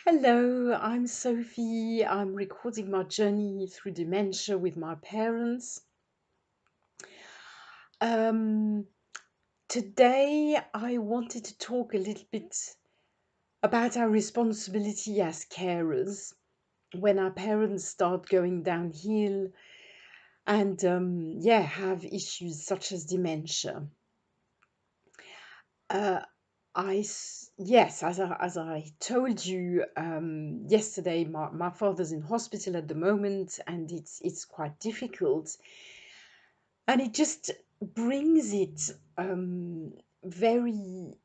Hello, I'm Sophie. I'm recording my journey through dementia with my parents. Um, Today, I wanted to talk a little bit about our responsibility as carers when our parents start going downhill and, have issues such as dementia. Uh, yes, as I told you yesterday, my father's in hospital at the moment, and it's quite difficult, and it just brings it very.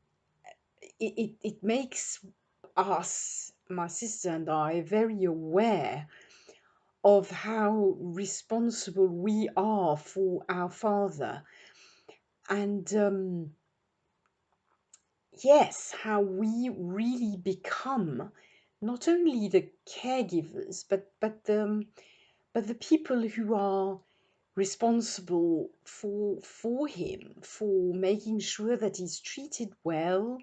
It makes us, my sister and I, very aware of how responsible we are for our father, and yes, how we really become not only the caregivers, but the people who are responsible for him, for making sure that he's treated well,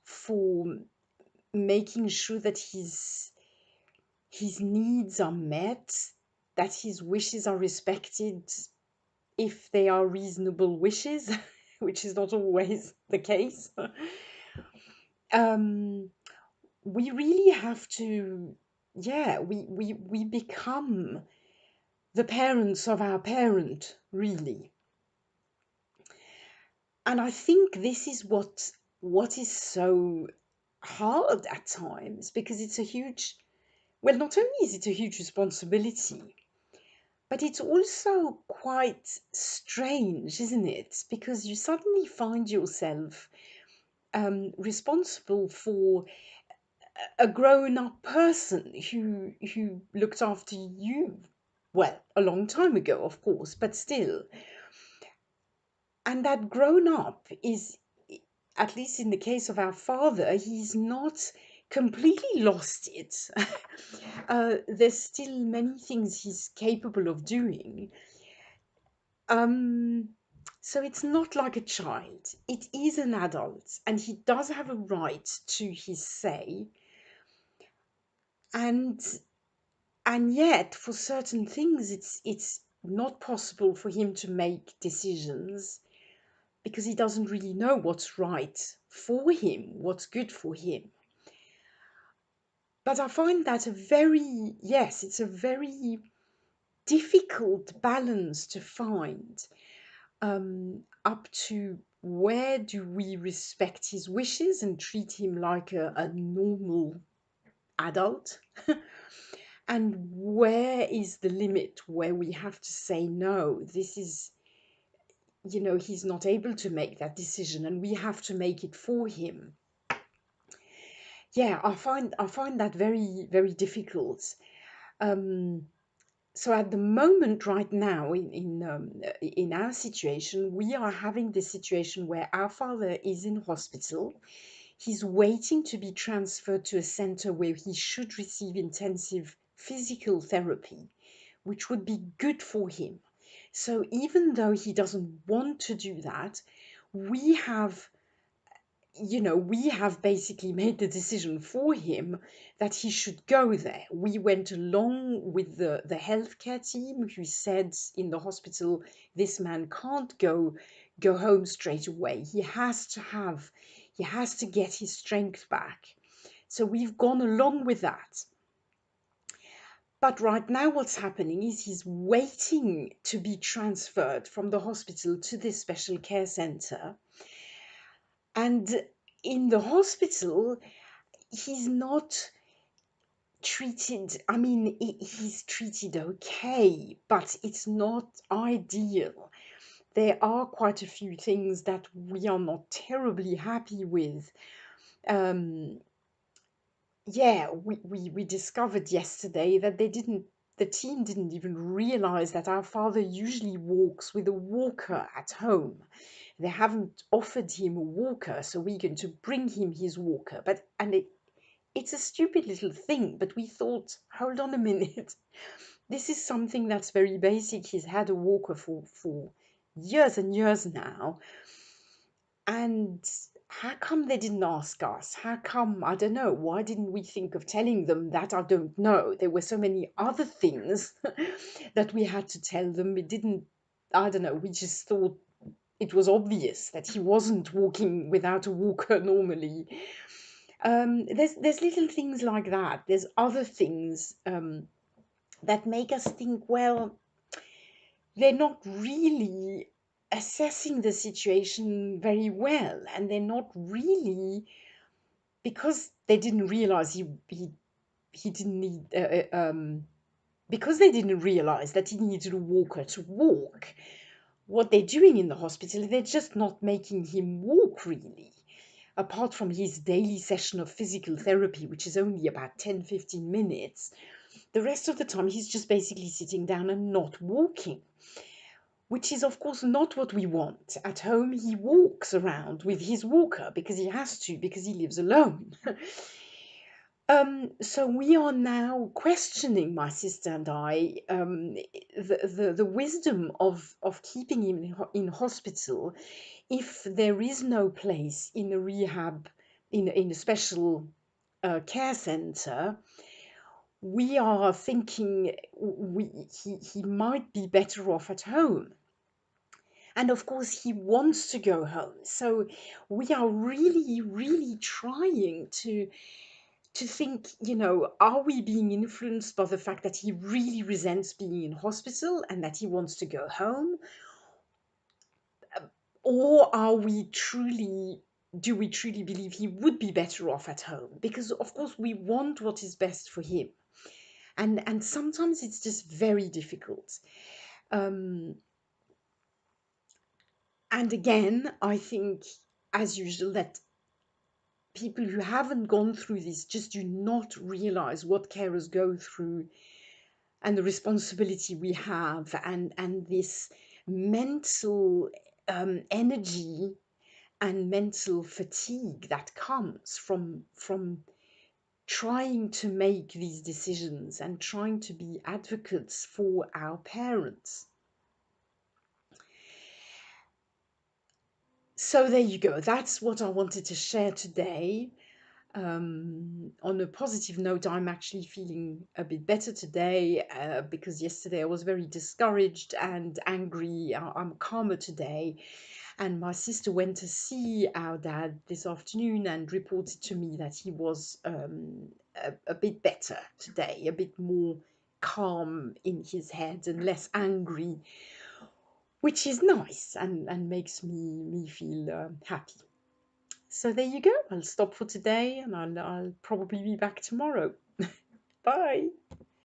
for making sure that his needs are met, that his wishes are respected if they are reasonable wishes, which is not always the case. um, we really have to, yeah, we become the parents of our parent, really. And I think this is what is so hard at times, because it's a huge, well, not only is it a huge responsibility, but it's also quite strange, isn't it? Because you suddenly find yourself responsible for a grown-up person who looked after you, well, a long time ago, of course, but still. And that grown up is, at least in the case of our father, he's not completely lost it. There's still many things he's capable of doing. Um, so it's not like a child. It is an adult, and he does have a right to his say. And yet, for certain things, it's not possible for him to make decisions because he doesn't really know what's right for him, what's good for him. But I find that it's a very difficult balance to find, up to where do we respect his wishes and treat him like a normal adult, and where is the limit where we have to say, no, this is, he's not able to make that decision and we have to make it for him. Yeah, I find that very, very difficult. Um, so at the moment, right now, in our situation, we are having this situation where our father is in hospital. He's waiting to be transferred to a center where he should receive intensive physical therapy, which would be good for him. So even though he doesn't want to do that, we have we have basically made the decision for him that he should go there. We went along with the healthcare team who said in the hospital, this man can't go home straight away. He has to get his strength back. So we've gone along with that. But right now, what's happening is he's waiting to be transferred from the hospital to this special care center. And in the hospital, he's not treated, I mean, he's treated okay, but it's not ideal. There are quite a few things that we are not terribly happy with. Um, yeah, we discovered yesterday that the team didn't even realize that our father usually walks with a walker at home. They haven't offered him a walker, so we're going to bring him his walker. It's a stupid little thing, but we thought, hold on a minute. This is something that's very basic. He's had a walker for years and years now. And how come they didn't ask us? How come, I don't know, why didn't we think of telling them that? I don't know. There were so many other things that we had to tell them. We didn't, I don't know, we just thought it was obvious that he wasn't walking without a walker normally. There's little things like that. There's other things that make us think, well, they're not really assessing the situation very well, and they're not really, because they didn't realize he didn't need because they didn't realize that he needed a walker to walk. What they're doing in the hospital, they're just not making him walk really, apart from his daily session of physical therapy, which is only about 10-15 minutes. The rest of the time he's just basically sitting down and not walking, which is of course not what we want. At home he walks around with his walker because he has to, because he lives alone. So we are now questioning, my sister and I, the wisdom of keeping him in hospital if there is no place in a rehab, in a special care center. We are thinking he might be better off at home. And of course, he wants to go home. So we are really, really trying to think, are we being influenced by the fact that he really resents being in hospital and that he wants to go home? Or do we truly believe he would be better off at home? Because of course we want what is best for him. And sometimes it's just very difficult. Um, and again, I think, as usual, that people who haven't gone through this just do not realize what carers go through and the responsibility we have, and this mental energy and mental fatigue that comes from trying to make these decisions and trying to be advocates for our parents. So there you go. That's what I wanted to share today. On a positive note, I'm actually feeling a bit better today because yesterday I was very discouraged and angry. I'm calmer today. And my sister went to see our dad this afternoon and reported to me that he was a bit better today, a bit more calm in his head and less angry, which is nice and makes me feel happy. So there you go. I'll stop for today and I'll probably be back tomorrow. Bye.